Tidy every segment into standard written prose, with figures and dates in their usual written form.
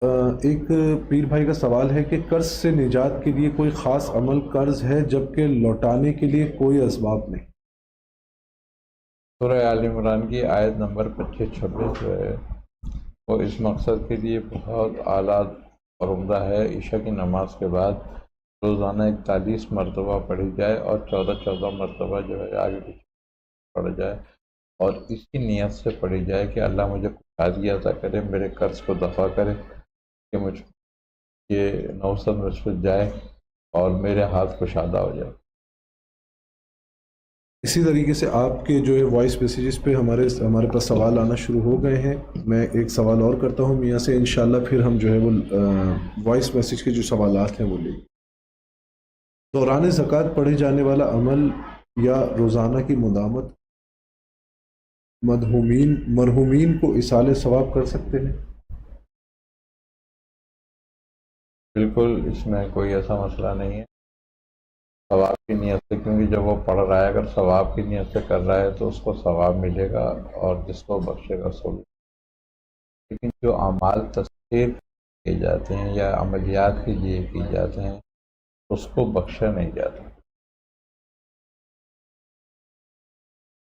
ایک پیر بھائی کا سوال ہے کہ قرض سے نجات کے لیے کوئی خاص عمل قرض ہے جبکہ لوٹانے کے لیے کوئی اسباب نہیں؟ سورہ آل عمران کی آیت نمبر 25-26 جو ہے وہ اس مقصد کے لیے بہت اعلیٰ اور عمدہ ہے۔ عشاء کی نماز کے بعد روزانہ 41 مرتبہ پڑھی جائے اور 14 مرتبہ جو ہے آگے پیچھے پڑھ جائے، اور اس کی نیت سے پڑھی جائے کہ اللہ مجھے کشادگی عطا کرے، میرے قرض کو دفع کرے، کہ مجھ یہ نوسط مجھ پہ جائے اور میرے ہاتھ کشادہ ہو جائے۔ اسی طریقے سے آپ کے جو ہے وائس میسیجز پہ ہمارے پاس سوال آنا شروع ہو گئے ہیں۔ میں ایک سوال اور کرتا ہوں میاں سے، انشاءاللہ پھر ہم جو ہے وہ وائس میسیج کے جو سوالات ہیں وہ لیں گے۔ دوران زکوٰۃ پڑھے جانے والا عمل یا روزانہ کی مداومت مرحومین کو ایصال ثواب کر سکتے ہیں؟ بالکل، اس میں کوئی ایسا مسئلہ نہیں ہے ثواب کی نیت سے، کیونکہ جب وہ پڑھ رہا ہے اگر ثواب کی نیت سے کر رہا ہے تو اس کو ثواب ملے گا، اور جس کو بخشے گا سو بھی۔ لیکن جو اعمال تسخیر کیے جاتے ہیں یا عملیات کے لیے کی جاتے ہیں اس کو بخشا نہیں جاتا،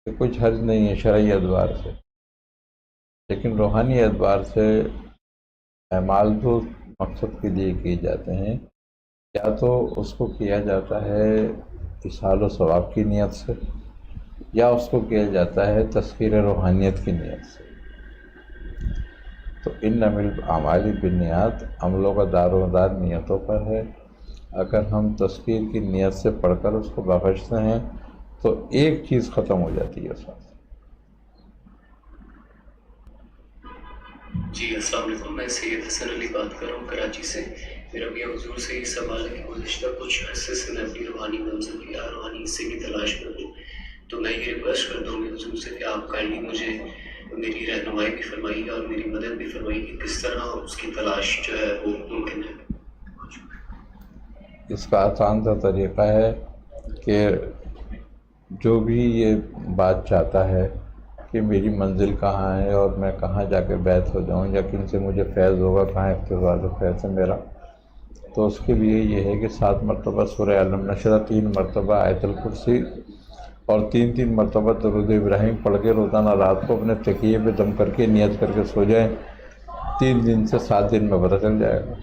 کہ کچھ حرج نہیں ہے شرعی اعتبار سے، لیکن روحانی اعتبار سے اعمال جو مقصد کے لیے کیے جاتے ہیں یا تو اس کو کیا جاتا ہے ایصال و ثواب کی نیت سے، یا اس کو کیا جاتا ہے تذکیر روحانیت کی نیت سے۔ تو انما الاعمال بالنیات، عملوں کا دار و مدار نیتوں پر ہے۔ اگر ہم تذکیر کی نیت سے پڑھ کر اس کو بخشتے ہیں تو ایک چیز ختم ہو جاتی ہے اس وقت۔ جی السلام علیکم، میں سید حسن علی بات کر رہا ہوں کراچی سے۔ میرا بھی حضور سے یہ سوال ہے کہ گزشتہ کچھ عرصے سے میں اپنی روحانی منزل یا روحانی حصے کی تلاش میں ہوں، تو میں یہ ریکویسٹ کرتا ہوں کہ حضور سے کہ آپ کائنڈلی مجھے میری رہنمائی بھی فرمائیے اور میری مدد بھی فرمائیے کہ کس طرح اس کی تلاش جو ہے وہ ممکن ہے۔ اس کا آسان سا طریقہ ہے کہ جو بھی یہ بات چاہتا ہے کہ میری منزل کہاں ہے اور میں کہاں جا کے بیعت ہو جاؤں یا کن سے مجھے فیض ہوگا، کہاں اقتباس و فیض ہے میرا، تو اس کے لیے یہ ہے کہ 7 مرتبہ سورہ علم نشرہ، 3 مرتبہ آیت الکرسی اور 3 مرتبہ درود ابراہیم پڑھ کے روزانہ رات کو اپنے تکیے پہ دم کر کے نیت کر کے سو جائیں۔ 3 دن سے 7 دن میں پتہ چل جائے گا۔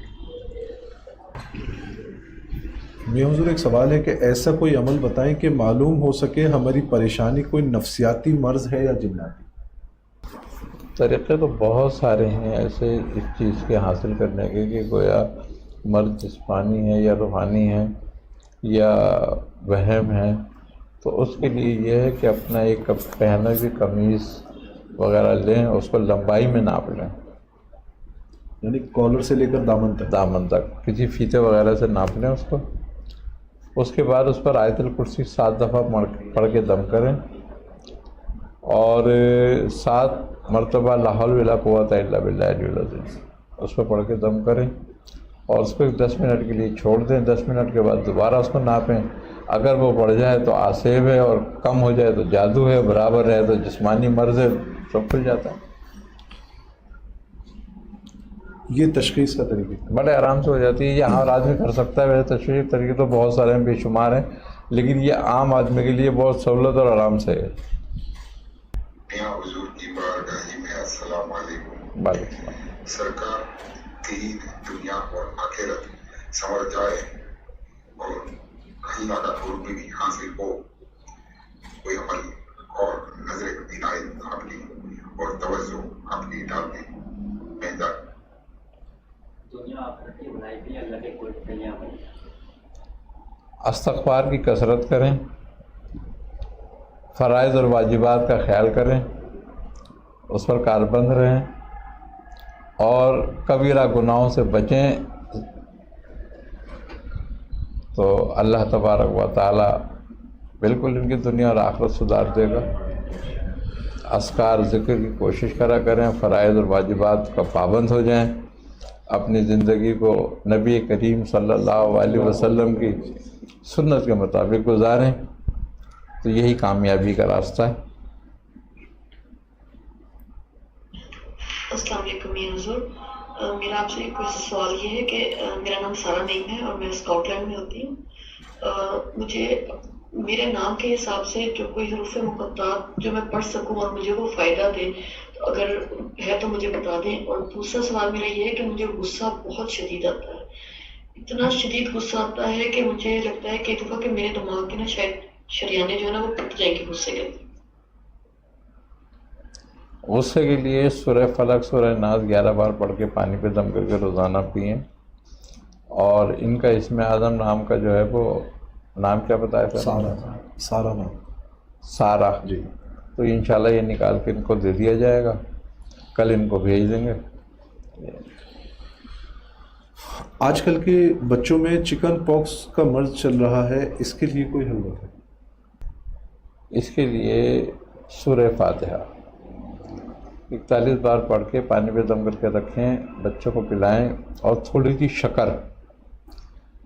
میاں حضور ایک سوال ہے کہ ایسا کوئی عمل بتائیں کہ معلوم ہو سکے ہماری پریشانی کوئی نفسیاتی مرض ہے یا جناتی؟ طریقے تو بہت سارے ہیں ایسے اس چیز کے حاصل کرنے کے کہ گویا مرض جسمانی ہے یا روحانی ہے یا وہم ہے، تو اس کے لیے یہ ہے کہ اپنا ایک پہنے ہوئی قمیص وغیرہ لیں، اس کو لمبائی میں ناپ لیں، یعنی کالر سے لے کر دامن تک کسی فیتے وغیرہ سے ناپ لیں اس کو۔ اس کے بعد اس پر آیت الکرسی 7 دفعہ پڑھ کے دم کریں، اور 7 مرتبہ لا حول ولا قوت الا باللہ العلی العظیم اس پہ پڑھ کے دم کریں، اور اس کو 10 منٹ کے لیے چھوڑ دیں۔ 10 منٹ کے بعد دوبارہ اس کو ناپیں، اگر وہ بڑھ جائے تو آسیب ہے، اور کم ہو جائے تو جادو ہے، برابر رہے تو جسمانی مرض ہے، سب کھل جاتا ہے۔ یہ تشخیص کا طریقہ بڑے آرام سے ہو جاتی ہے، یہ ہر آدمی کر سکتا ہے۔ ویسے تشخیص کے طریقے تو بہت سارے ہیں، بے شمار ہیں، لیکن یہ عام آدمی کے لیے بہت سہولت اور آرام سے ہے۔ حضور کی بارگاہ میں السلام علیکم۔ وعلیکم السلام۔ سرکار دین، دنیا اور آخرت سنور جائے اور اللہ کا قرب بھی حاصل ہو، کوئی عمل اور نظر عنایت اپنی اور توجہ اپنی ڈال دیں۔ میں دنیا آخرت کی بنائی بھی اللہ کے قرب کے لیے عمل۔ استغفار کی کثرت کریں، فرائض اور واجبات کا خیال کریں، اس پر کاربند رہیں، اور کبیرہ گناہوں سے بچیں، تو اللہ تبارک و تعالی بالکل ان کی دنیا اور آخرت سدھار دے گا۔ اذکار ذکر کی کوشش کرا کریں، فرائض اور واجبات کا پابند ہو جائیں، اپنی زندگی کو نبی کریم صلی اللہ علیہ وسلم کی سنت کے مطابق گزاریں، تو یہی کامیابی کا راستہ ہے۔ السلام علیکم میاں حضور، میرا آپ سے ایک سوال یہ ہے کہ میرا نام سارا نعیم ہے اور میں اسکاٹ لینڈ میں ہوتی ہوں. مجھے میرے نام کے حساب سے جو کوئی حروف مقطعات جو میں پڑھ سکوں اور مجھے وہ فائدہ دے تو اگر ہے تو مجھے بتا دیں. اور دوسرا سوال میرا یہ ہے کہ مجھے غصہ بہت شدید آتا ہے, اتنا شدید غصہ آتا ہے کہ مجھے لگتا ہے کہ ایک دفعہ کہ میرے دماغ کے نا شاید شریانے جو ہے نا وہ ٹوٹ جائیں گے غصے کے. غصے کے لیے سورہ فلق سورہ ناس 11 بار پڑھ کے پانی پہ دم کر کے روزانہ پئیں. اور ان کا اسم اعظم نام کا جو ہے وہ نام کیا بتایا تھا؟ سارا نام سارا. جی. تو انشاءاللہ یہ نکال کے ان کو دے دیا جائے گا, کل ان کو بھیج دیں گے. آج کل کے بچوں میں چکن پاکس کا مرض چل رہا ہے, اس کے لیے کوئی حل ہے؟ اس کے لیے سورہ فاتحہ 41 بار پڑھ کے پانی پہ دم کر کے رکھیں, بچوں کو پلائیں اور تھوڑی سی شکر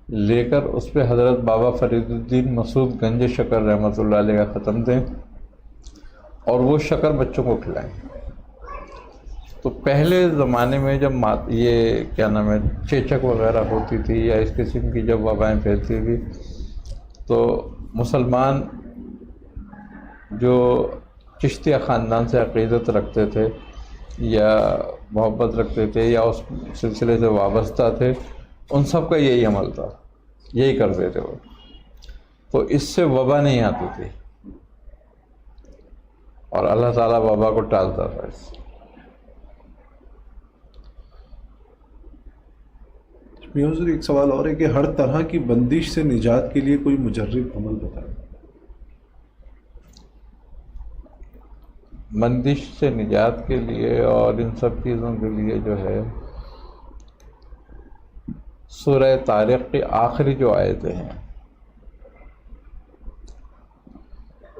لے کر اس پہ حضرت بابا فرید الدین مسعود گنج شکر رحمۃ اللہ علیہ کا ختم دیں اور وہ شکر بچوں کو کھلائیں. تو پہلے زمانے میں جب یہ کیا نام ہے چیچک وغیرہ ہوتی تھی یا اس قسم کی جب وبائیں پھیلتی تھی تو مسلمان جو چشتیہ خاندان سے عقیدت رکھتے تھے یا محبت رکھتے تھے یا اس سلسلے سے وابستہ تھے, ان سب کا یہی عمل تھا, یہی کرتے تھے وہ. تو اس سے وبا نہیں آتی تھی اور اللہ تعالیٰ وبا کو ٹالتا تھا. اس سے حضور ایک سوال اور ہے کہ ہر طرح کی بندش سے نجات کے لیے کوئی مجرب عمل بتائیں. بندش سے نجات کے لیے اور ان سب چیزوں کے لیے جو ہے سورہ طارق کی آخری جو آیتیں ہیں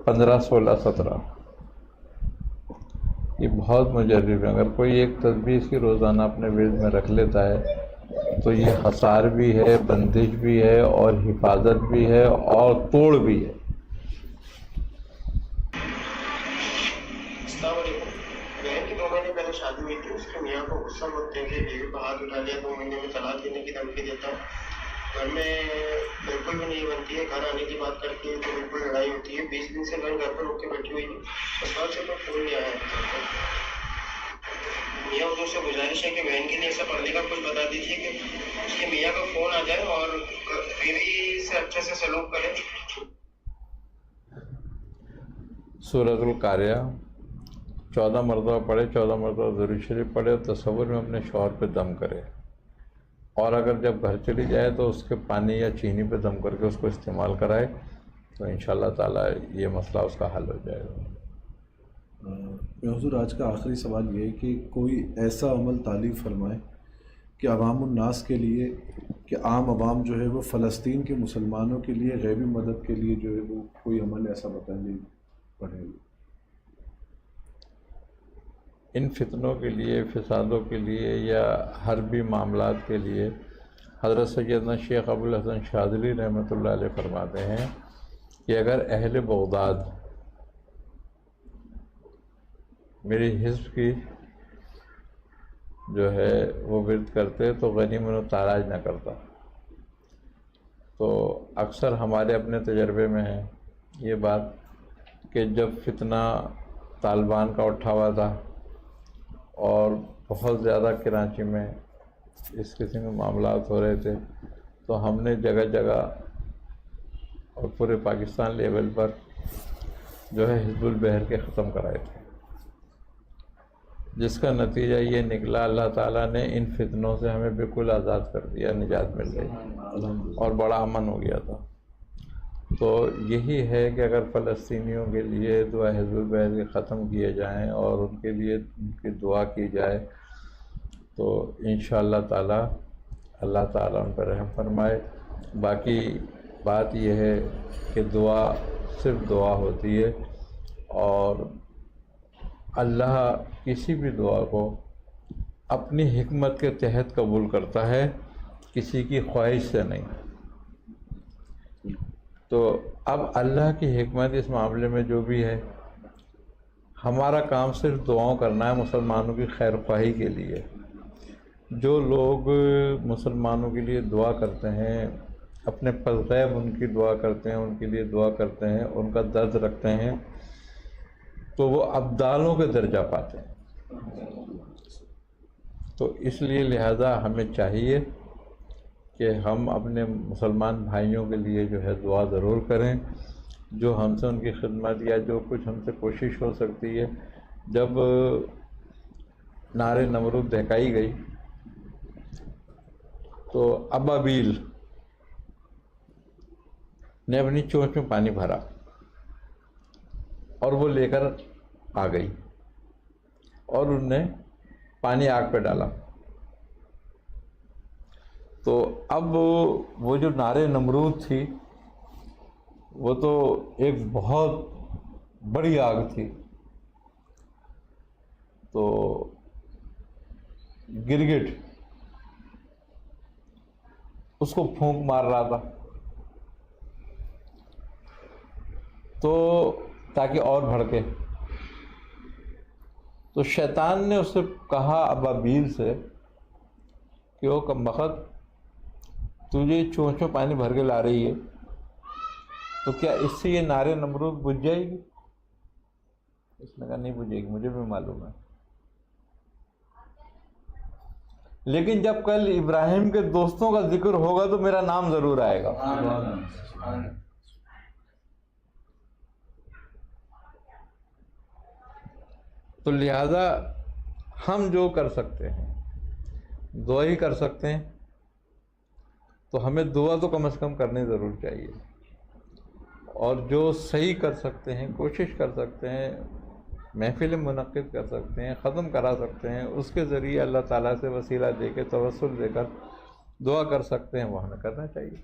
15, 16, 17 یہ بہت مجرب ہے. اگر کوئی ایک تسبیح اس کی روزانہ اپنے ورد میں رکھ لیتا ہے تو یہ حصار بھی ہے, بندش بھی ہے اور حفاظت بھی ہے اور توڑ بھی ہے. السلام علیکم. بہن کی 2 مہینے پہلے شادی ہوئی تھی, اس کے میاں کو غصہ مت دے کے بیوی کو ہاتھ اٹھا لیا, 2 مہینے میں طلاق دینے کی دھمکی دیتا ہے. گھر میں بالکل بھی نہیں بنتی ہے, گھر آنے کی بات کرتی ہے تو بالکل لڑائی ہوتی ہے. 20 دن سے گھر پر رک کے بیٹھی ہوئی ہے, اسپتال سے تو فون نہیں آیا ہے. میاں حضور سے گزارش ہے کہ بہن کے لیے ایسا پڑھنے کا کچھ بتا دیجیے کہ اس کے میاں کا فون آ جائے اور بیوی سے اچھے سے سلوک کرے. سورۃ القاریہ 14 مرتبہ پڑھے, 14 مرتبہ درود شریف پڑھے اور تصور میں اپنے شوہر پہ دم کرے. اور اگر جب گھر چلی جائے تو اس کے پانی یا چینی پہ دم کر کے اس کو استعمال کرائے تو انشاءاللہ تعالیٰ یہ مسئلہ اس کا حل ہو جائے گا. حضور آج کا آخری سوال یہ ہے کہ کوئی ایسا عمل تعلیم فرمائے کہ عوام الناس کے لیے, کہ عام عوام جو ہے وہ فلسطین کے مسلمانوں کے لیے غیبی مدد کے لیے جو ہے وہ کوئی عمل ایسا بتائیں گے پڑھیں گے. ان فتنوں کے لیے, فسادوں کے لیے یا حربی معاملات کے لیے حضرت سیدنا شیخ ابوالحسن شاذلی رحمۃ اللہ علیہ فرماتے ہیں کہ اگر اہل بغداد میری حزب کی جو ہے وہ ورد کرتے تو غنیمت و تاراج نہ کرتا. تو اکثر ہمارے اپنے تجربے میں ہے یہ بات کہ جب فتنہ طالبان کا اٹھا ہوا تھا اور بہت زیادہ کراچی میں اس قسم کے معاملات ہو رہے تھے تو ہم نے جگہ جگہ اور پورے پاکستان لیول پر جو ہے حزب البحر کے ختم کرائے تھے, جس کا نتیجہ یہ نکلا اللہ تعالیٰ نے ان فتنوں سے ہمیں بالکل آزاد کر دیا, نجات مل گئی اور بڑا امن ہو گیا تھا. تو یہی ہے کہ اگر فلسطینیوں کے لیے دعا حزب البحر کے ختم کیے جائیں اور ان کے لیے ان کی دعا کی جائے تو انشاءاللہ تعالیٰ اللہ تعالیٰ ان پر رحم فرمائے. باقی بات یہ ہے کہ دعا صرف دعا ہوتی ہے اور اللہ کسی بھی دعا کو اپنی حکمت کے تحت قبول کرتا ہے, کسی کی خواہش سے نہیں. تو اب اللہ کی حکمت اس معاملے میں جو بھی ہے, ہمارا کام صرف دعاؤں کرنا ہے مسلمانوں کی خیر خواہی کے لیے. جو لوگ مسلمانوں کے لیے دعا کرتے ہیں، اپنے غیب ان کی دعا کرتے ہیں، ان کے لیے دعا کرتے ہیں، ان کا درد رکھتے ہیں، تو وہ ابدالوں کے درجہ پاتے ہیں۔ تو اس لیے لہذا ہمیں چاہیے کہ ہم اپنے مسلمان بھائیوں کے لیے جو ہے دعا ضرور کریں، جو ہم سے ان کی خدمت یا جو کچھ ہم سے کوشش ہو سکتی ہے۔ جب نار نمرود دہکائی گئی تو ابابیل نے اپنی چونچ میں پانی بھرا اور وہ لے کر آ گئی اور ان نے پانی آگ پہ ڈالا۔ تو اب وہ جو نار نمرود تھی وہ تو ایک بہت بڑی آگ تھی، تو گرگٹ اس کو پھونک مار رہا تھا تو تاکہ اور بھڑکے۔ تو شیطان نے اس سے کہا ابابیل سے کہ وہ کمبخت، تجھے چونچ میں پانی بھر کے لا رہی ہے تو کیا اس سے یہ نار نمرود بجھ جائے گی؟ اس نے کہا نہیں بجھے گی، مجھے بھی معلوم ہے، لیکن جب کل ابراہیم کے دوستوں کا ذکر ہوگا تو میرا نام ضرور آئے گا۔ تو لہذا ہم جو کر سکتے ہیں دعا ہی کر سکتے ہیں، تو ہمیں دعا تو کم از کم کرنی ضرور چاہیے، اور جو صحیح کر سکتے ہیں، کوشش کر سکتے ہیں، محفل منعقد کر سکتے ہیں، ختم کرا سکتے ہیں، اس کے ذریعے اللہ تعالیٰ سے وسیلہ دے کے توسل دے کر دعا کر سکتے ہیں، وہ ہمیں کرنا چاہیے۔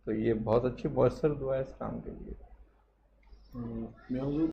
تو یہ بہت اچھی مؤثر دعا ہے اس کام کے لیے۔ میں حضور